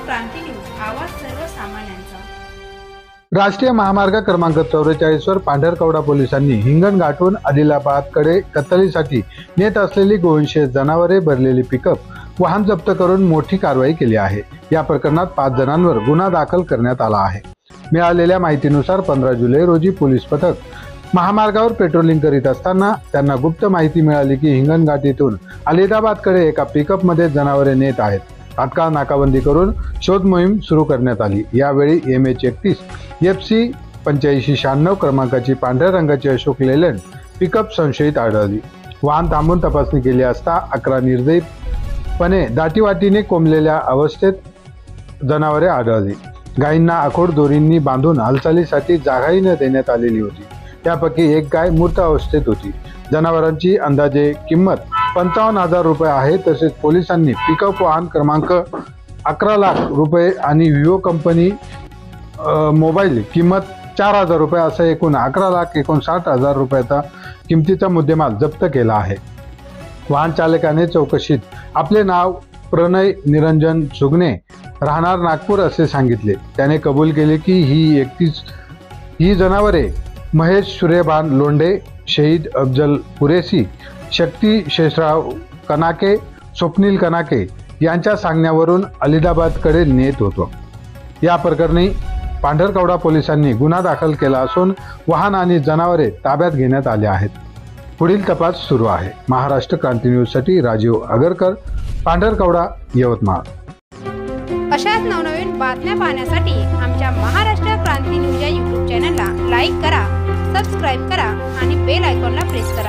क्रांती news, आवाज सर्वसामान्यांचा। राष्ट्रीय महामार्ग क्रमांक 44 वर पांढरकवडा पोलिसांनी हिंगणघाटहून आदिलाबादकडे कत्तलीसाठी नेत असलेली गोवंशीय जनावरे भरलेली पिकअप वाहन जप्त करून मोठी कारवाई केली आहे। या प्रकरणात 5 जणांवर गुन्हा दाखल करण्यात आला आहे। मिळालेल्या माहितीनुसार 15 जुलै रोजी पोलीस पथक महामार्गावर पेट्रोलिंग करीत असताना त्यांना गुप्त माहिती मिळाली की हिंगणघाट येथून आदिलाबादकडे एका पिकअपमध्ये जनावरे नेत आहेत। तात्काळ नाकाबंदी करून शोध मोहीम सुरू करण्यात आली। यावेळी MH31 FC 8596 क्रमांकाची पांढऱ्या रंगाची अशोक लेलँड पिकअप संशयित आढळली। वाहन थांबून तपासणी केली असता 11 निर्दयीपणे दाटीवाटीने कोंबलेल्या अवस्थेत जनावरे आढळली। गायींना आखोड दोरींनी बांधून हालचालीसाठी जागाही न देण्यात आलेली होती। त्यापैकी एक गाय मृत अवस्थेत होती। जनावरांची अंदाजे किंमत 55,000 रुपये आहे। तसेच पोलिसांनी पिकअप वाहन क्रमांक 11 लाख रुपये आणि विवो कंपनी मोबाईल किंमत 4,000 रुपये असा एकूण 11,59,000 रुपयाचा किमतीचा मुद्देमाल जप्त केला आहे। वाहन चालकाने चौकशीत आपले नाव प्रणय निरंजन सुगणे राहणार नागपूर असे सांगितले। त्याने कबूल केले की ही जनावरे महेश सूर्यभान लोंढे, शहीद अफजल कुरेशी, शक्ती शेषराव कनाके, स्वप्नील कनाके यांच्या सांगण्यावरून आदिलाबादकडे नेत होतो। या प्रकरणी पांढरकवडा पोलिसांनी गुन्हा दाखल केला असून वाहन आणि जनावरे ताब्यात घेण्यात आले आहेत। पुढील तपास सुरू आहे। महाराष्ट्र क्रांती न्यूज साठी राजीव आगरकर, पांढरकवडा, यवतमाळ। अशाच नवनवीन बातम्या पाहण्यासाठी आमच्या महाराष्ट्र क्रांती न्यूज या YouTube चॅनलला लाईक करा, सबस्क्राईब करा आणि बेल आयकॉनला प्रेस करा।